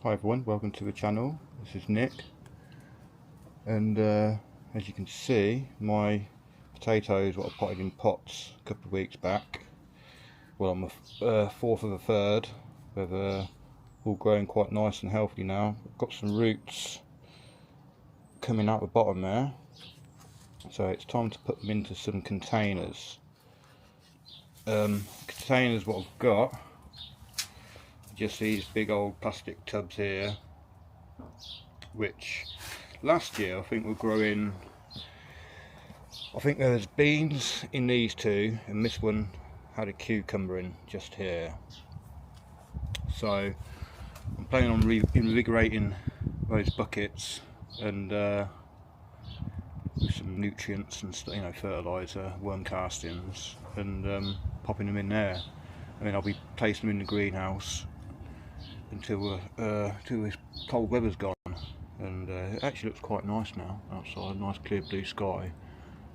Hi everyone, welcome to the channel. This is Nick, and as you can see, my potatoes what I potted in pots a couple of weeks back, well on the 4th of the 3rd, they've all grown quite nice and healthy now. I've got some roots coming out the bottom there, so it's time to put them into some containers. Containers what I've got, just these big old plastic tubs here, which last year I think were growing, I think there was beans in these two, and this one had a cucumber in just here. So I'm planning on reinvigorating those buckets and with some nutrients and stuff, you know, fertiliser, worm castings, and popping them in there. And then I'll be placing them in the greenhouse until this cold weather's gone. And it actually looks quite nice now outside, nice clear blue sky.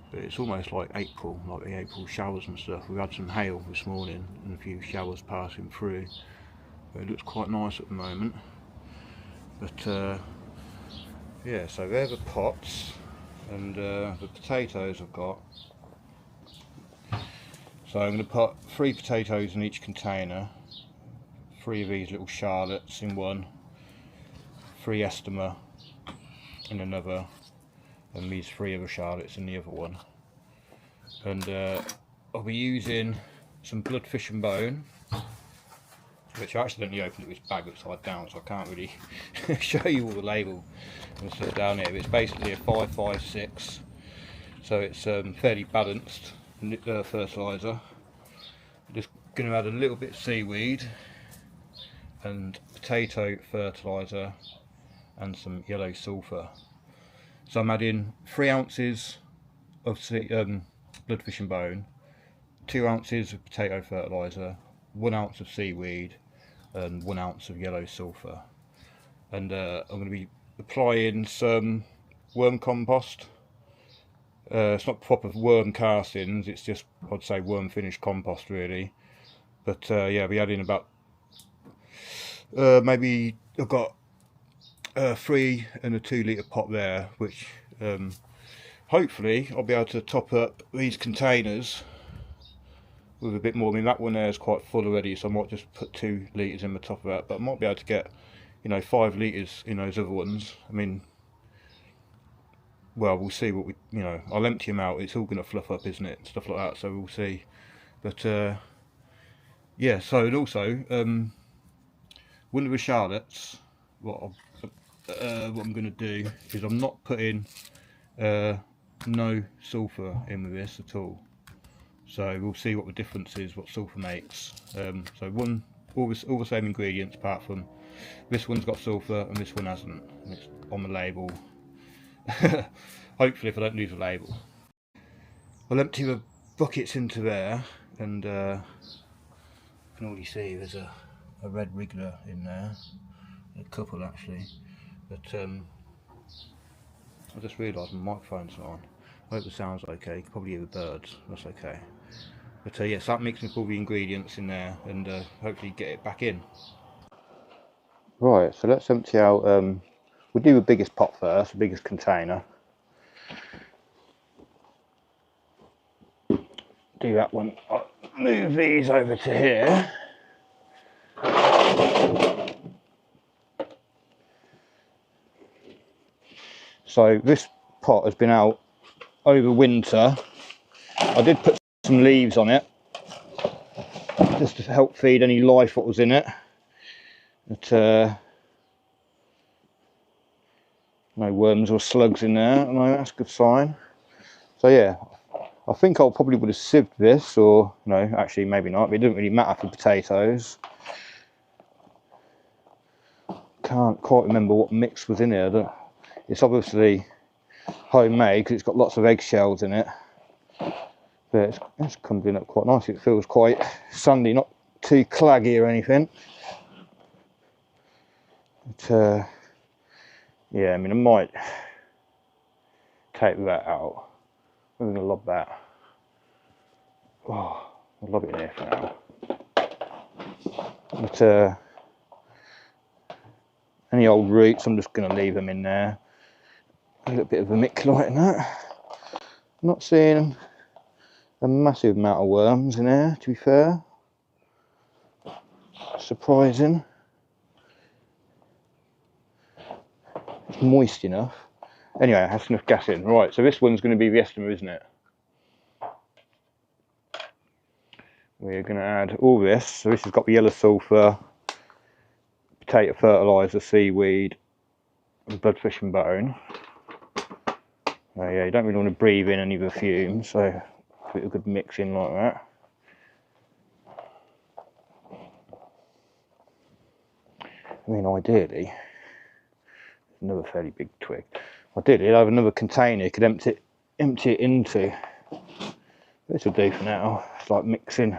But it's almost like April, like the April showers and stuff. We had some hail this morning and a few showers passing through. But it looks quite nice at the moment. But yeah, so they're the pots and the potatoes I've got. So I'm going to put 3 potatoes in each container. 3 of these little Charlottes in one, 3 Estima in another, and these 3 other Charlottes in the other one. And I'll be using some blood, fish and bone, which I accidentally opened this bag upside down, so I can't really show you all the label and stuff down here. But it's basically a 556, so it's fairly balanced fertiliser. I'm just going to add a little bit of seaweed and potato fertiliser and some yellow sulphur. So I'm adding 3 ounces of blood, fish and bone, 2 ounces of potato fertiliser, 1 ounce of seaweed and 1 ounce of yellow sulphur. And I'm going to be applying some worm compost. It's not proper worm castings, it's just, I'd say, worm finished compost really. But yeah, I'll be adding about maybe, I've got 3 and a 2 litre pot there, which hopefully I'll be able to top up these containers with a bit more. I mean, that one there is quite full already, so I might just put 2 litres in the top of that, but I might be able to get, you know, 5 litres in those other ones. I mean, well, we'll see what we, you know, I'll empty them out, it's all going to fluff up, isn't it, stuff like that, so we'll see. But yeah, so, and also one of the Charlottes, what I'm going to do is I'm not putting no sulphur in with this at all. So we'll see what the difference is, what sulphur makes. So all the same ingredients, apart from this one's got sulphur and this one hasn't. And it's on the label. Hopefully, if I don't lose the label. I'll empty the buckets into there, and you can already see there's a red wriggler in there, a couple actually. But I just realised my microphone's not on. I hope the sound's okay. You can probably hear the birds, that's okay. But yes, that mixing with all the ingredients in there, and hopefully get it back in. Right, so let's empty out, we'll do the biggest pot first, the biggest container. Do that one, I'll move these over to here. So this pot has been out over winter. I did put some leaves on it, just to help feed any life what was in it. But no worms or slugs in there, no, that's a good sign. So yeah, I think I probably would have sieved this, or no, actually maybe not, but it doesn't really matter for potatoes. Can't quite remember what mix was in here. It's obviously homemade because it's got lots of eggshells in it. But it's crumbling up quite nice. It feels quite sandy, not too claggy or anything. But yeah, I mean, I might take that out. I'm going to lob that. Oh, I'll lob it in here for now. But Any old roots, I'm just going to leave them in there. A little bit of vermiculite in that. Not seeing a massive amount of worms in there, to be fair. Surprising. It's moist enough. Anyway, I have enough gas in. Right, so this one's going to be the Estima, isn't it? We're going to add all this. So this has got the yellow sulphur, potato fertiliser, seaweed, and bloodfish and bone. Yeah, you don't really want to breathe in any of the fumes, so give it a good mix in like that. I mean, ideally, another fairly big twig. Ideally, I'd have another container you could empty it into. This will do for now. It's like mixing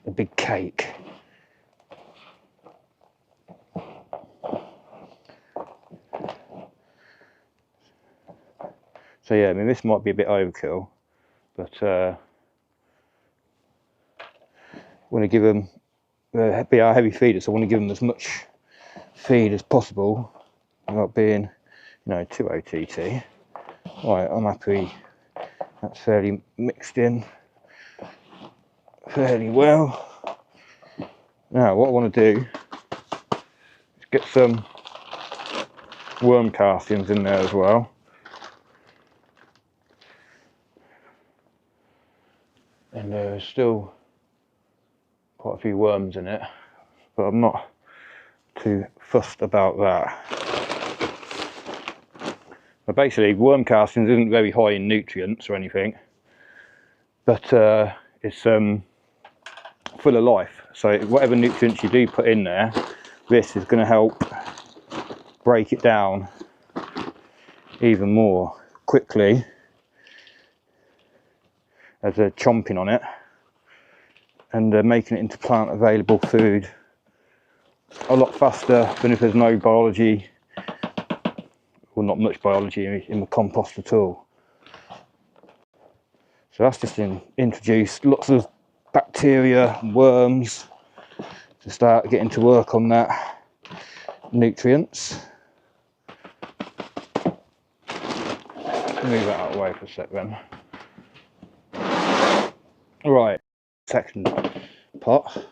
a big cake. So yeah, I mean, this might be a bit overkill, but I want to give them, be our heavy feeders, so I want to give them as much feed as possible without being, you know, too OTT. Right, I'm happy that's fairly mixed in fairly well. Now what I want to do is get some worm castings in there as well. And there's still quite a few worms in it, but I'm not too fussed about that. But basically, worm castings isn't very high in nutrients or anything, but it's full of life. So whatever nutrients you do put in there, this is going to help break it down even more quickly as they're chomping on it, and making it into plant available food a lot faster than if there's no biology, or not much biology in the compost at all. So that's just introduced lots of bacteria and worms to start getting to work on that nutrients. Move that out of the way for a sec then. Right, second pot,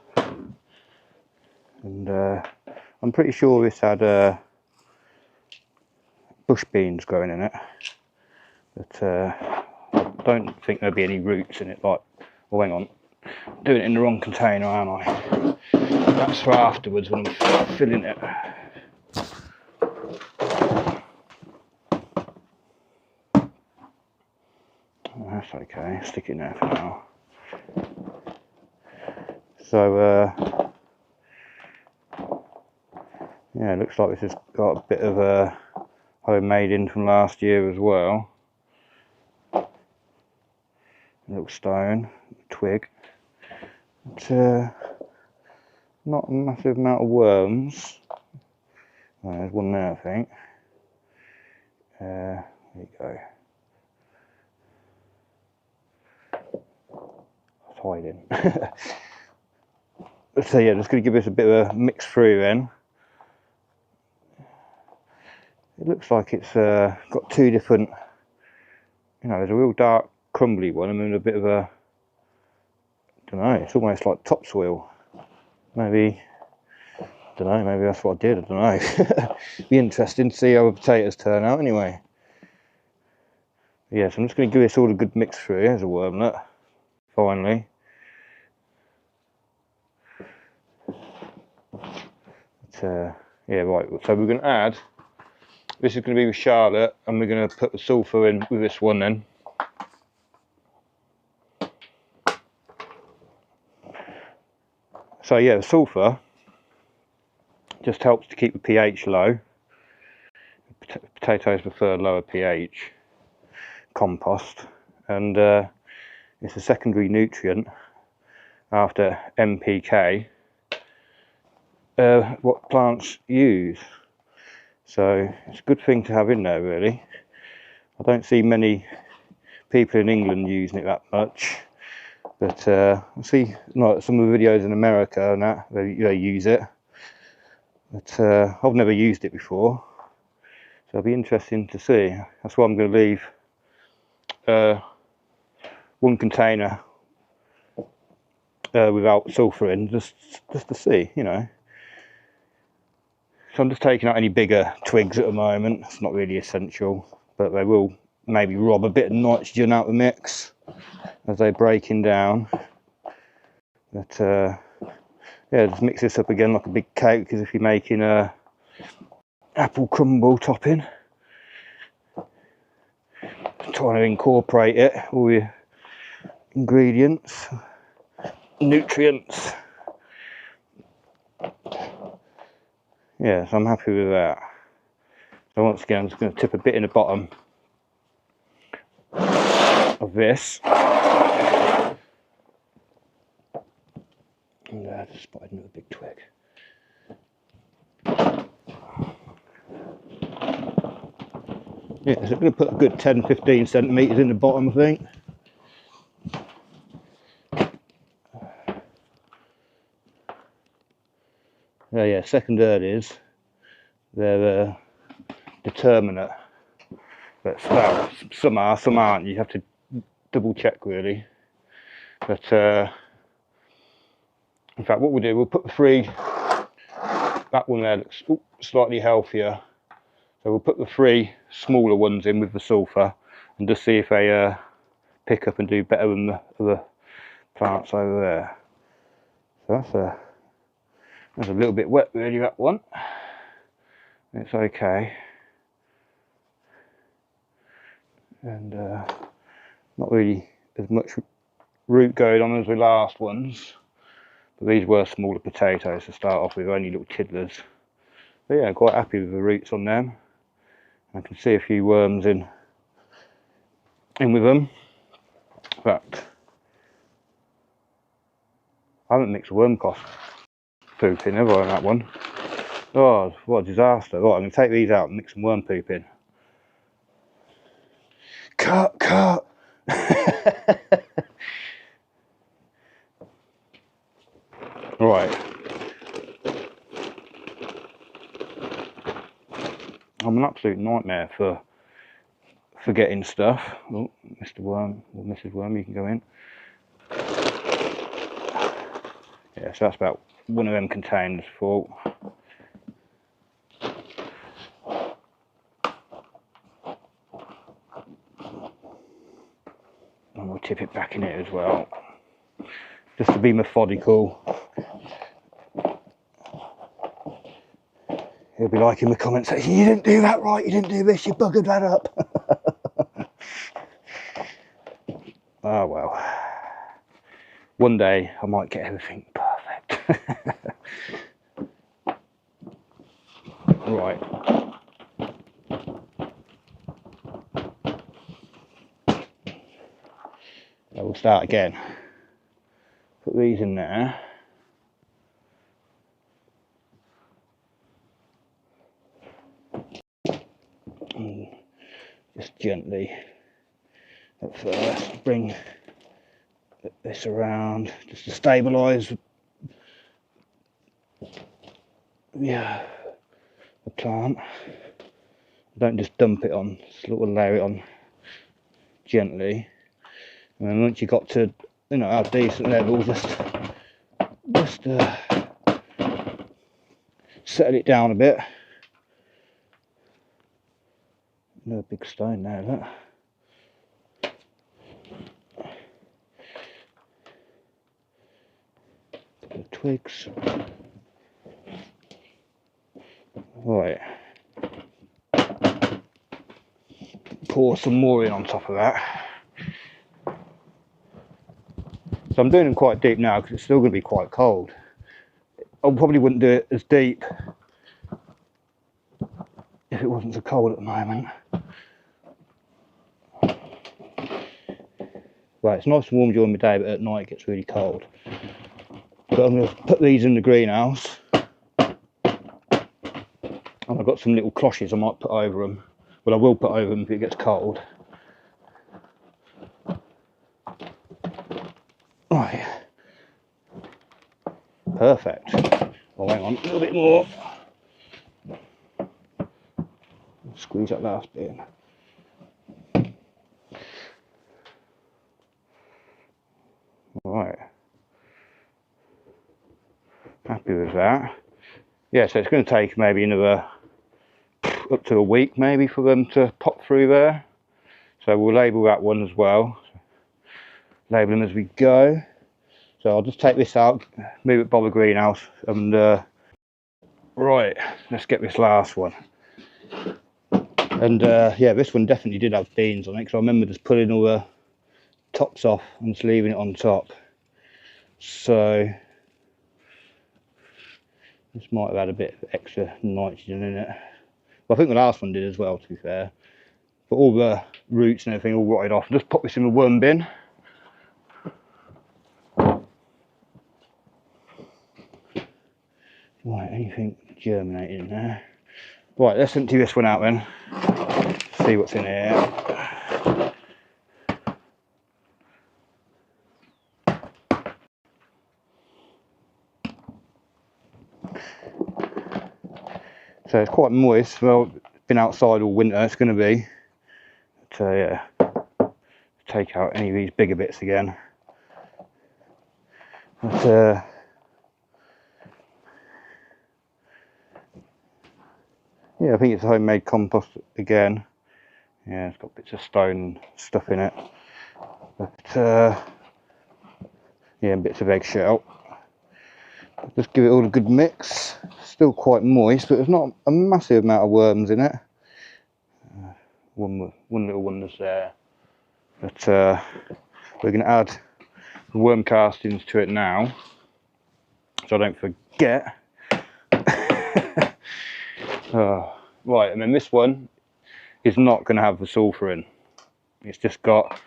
and I'm pretty sure this had bush beans growing in it, but I don't think there'll be any roots in it. Like, oh, hang on, I'm doing it in the wrong container, aren't I? That's for afterwards when I'm filling it. That's okay, stick it in there for now. So yeah, it looks like this has got a bit of a homemade in from last year as well. A little stone, twig. But, not a massive amount of worms. Oh, there's one there, I think. There you go. It's hiding. So yeah, just going to give this a bit of a mix through then. It looks like it's got two different, you know, there's a real dark crumbly one and then a bit of a, I don't know, it's almost like topsoil. Maybe, I don't know, maybe that's what I did, I don't know. Be interesting to see how the potatoes turn out anyway. Yeah, so I'm just going to give this all a good mix through as a wormlet, finally. But, yeah, right, so we're going to add, this is going to be with Charlotte, and we're going to put the sulphur in with this one then. So yeah, the sulphur just helps to keep the pH low. Potatoes prefer lower pH compost, and it's a secondary nutrient after NPK what plants use. So it's a good thing to have in there, really. I don't see many people in England using it that much, but I see like some of the videos in America and that they use it. But I've never used it before, so it'll be interesting to see. That's why I'm going to leave one container without sulphur in, just to see, you know. So I'm just taking out any bigger twigs at the moment. It's not really essential, but they will maybe rob a bit of nitrogen out of the mix as they're breaking down. But yeah, just mix this up again like a big cake, because if you're making a apple crumble topping, trying to incorporate it, all your ingredients, nutrients. Yeah, so I'm happy with that. So once again, I'm just going to tip a bit in the bottom of this. And I just spotted another big twig. Yeah, so I'm going to put a good 10-15 centimetres in the bottom, I think. Yeah, second earlies, they're determinate. But well, some are, some aren't. You have to double check really. But in fact, what we'll do, we'll put the three. That one there looks slightly healthier. So we'll put the three smaller ones in with the sulphur and just see if they pick up and do better than the other plants over there. So that's a little bit wet really, that one. It's okay. And not really as much root going on as the last ones. But these were smaller potatoes to start off with, only little tiddlers. But yeah, quite happy with the roots on them. I can see a few worms in with them. But I haven't mixed worm poop in, have I, on that one? Oh, what a disaster. Right, I'm going to take these out and mix some worm poop in. Cut! Right. I'm an absolute nightmare for forgetting stuff. Oh, Mr. Worm or Mrs. Worm, you can go in. Yeah, so that's about one of them containers full. And we'll tip it back in it as well, just to be methodical. He'll be like in the comment section, you didn't do that right, you didn't do this, you buggered that up. Oh well. One day I might get everything perfect. Right. I will start again. Put these in there. And just gently at first bring this around just to stabilise the plant. Don't just dump it on, just layer it on gently. And then once you got to, you know, a decent level, just settle it down a bit. No big stone there, look. Couple of twigs. Right. Pour some more in on top of that. So I'm doing them quite deep now because it's still going to be quite cold. I probably wouldn't do it as deep if it wasn't so cold at the moment. Right, it's nice and warm during the day, but at night it gets really cold. But I'm going to put these in the greenhouse. And I've got some little cloches I might put over them. Well, I will put over them if it gets cold. Right. Perfect. Oh, hang on, a little bit more. Squeeze that last bit in. Right. Happy with that. Yeah, so it's going to take maybe another up to a week maybe for them to pop through there. So we'll label that one as well. Label them as we go. So I'll just take this out, move it by the greenhouse, and right, let's get this last one. And yeah, this one definitely did have beans on it, because I remember just pulling all the tops off and just leaving it on top. So this might have had a bit of extra nitrogen in it. Well, I think the last one did as well, to be fair. But all the roots and everything all rotted off. Just pop this in the worm bin. Right, anything germinating in there? Right, let's empty this one out then. See what's in here. So it's quite moist. Well, it's been outside all winter, it's going to be. So yeah, take out any of these bigger bits again. But yeah, I think it's homemade compost again. Yeah, it's got bits of stone stuff in it. But yeah, and bits of eggshell. Just give it all a good mix. Still quite moist, but there's not a massive amount of worms in it. One little one that's there. But we're going to add the worm castings to it now, so I don't forget. Right, and then this one is not going to have the sulphur in. It's just got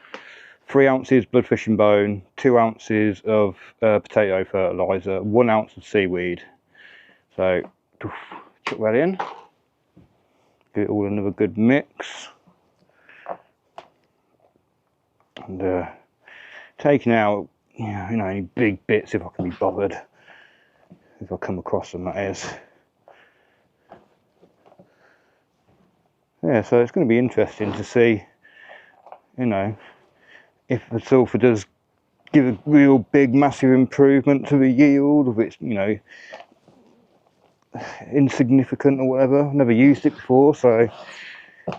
3 ounces bloodfish and bone, 2 ounces of potato fertiliser, 1 ounce of seaweed. So chuck that in, give it all another good mix, and taking out you know any big bits if I can be bothered, if I come across them, that is. Yeah, so it's going to be interesting to see, you know, if the sulphur does give a real big massive improvement to the yield, if it's, you know, insignificant or whatever. I've never used it before, so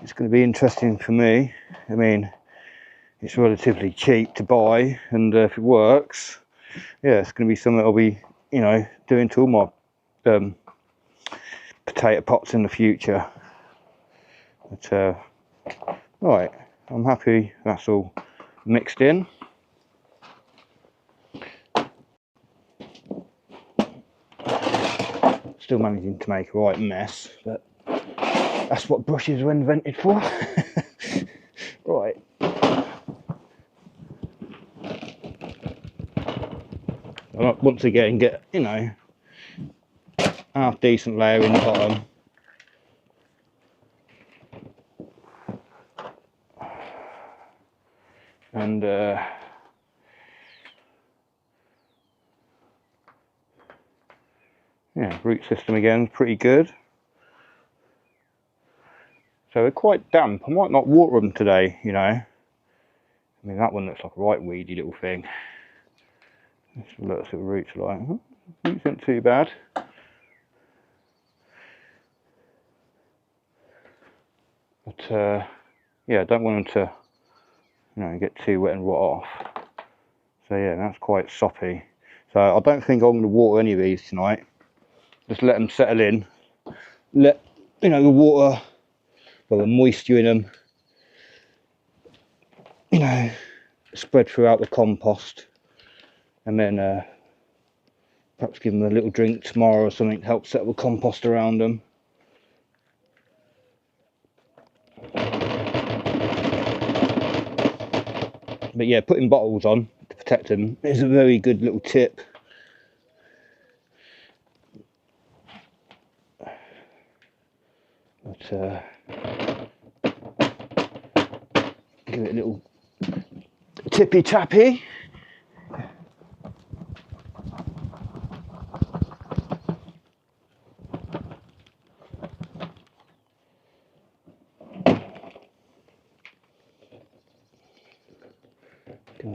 it's going to be interesting for me. I mean, it's relatively cheap to buy, and if it works, yeah, it's going to be something I'll be, you know, doing to all my potato pots in the future. But right, I'm happy that's all mixed in. Still managing to make a right mess, but that's what brushes were invented for. Right. Once again, get, you know, half decent layer in the bottom. And yeah, root system again, pretty good. So they're quite damp. I might not water them today, you know. I mean, that one looks like a right weedy little thing. Let's look at the roots like. Roots aren't too bad. But yeah, I don't want them to, you know, get too wet and rot off. So yeah, that's quite soppy. So I don't think I'm going to water any of these tonight. Just let them settle in. Let, you know, the water, well, the moisture in them, you know, spread throughout the compost. And then perhaps give them a little drink tomorrow or something to help settle the compost around them. But yeah, putting bottles on to protect them is a very good little tip. But give it a little tippy tappy.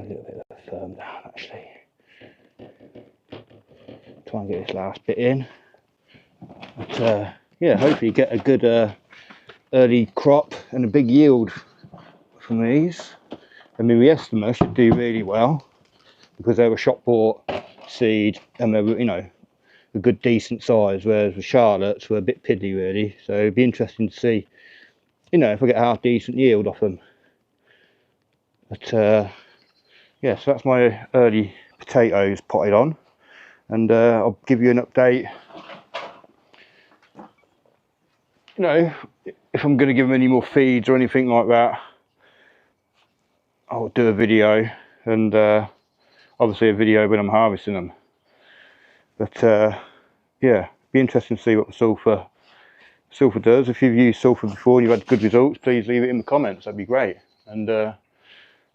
a little bit of firm down actually. Try and get this last bit in. But yeah, hopefully get a good early crop and a big yield from these. I mean, the Estima should do really well because they were shop bought seed and they were, you know, a good decent size, whereas the Charlottes were a bit piddly really. So it'd be interesting to see, you know, if I get a half decent yield off them. But yeah, so that's my early potatoes potted on, and I'll give you an update, you know, if I'm going to give them any more feeds or anything like that. I'll do a video, and obviously a video when I'm harvesting them. But yeah, be interesting to see what the sulphur does. If you've used sulphur before and you've had good results, please leave it in the comments, that'd be great. And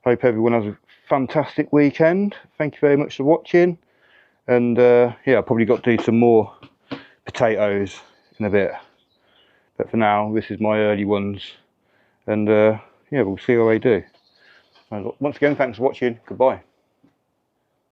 hope everyone has a fantastic weekend. Thank you very much for watching, and yeah, I've probably got to do some more potatoes in a bit, but for now this is my early ones, and yeah, we'll see how they do. Once again, thanks for watching. Goodbye.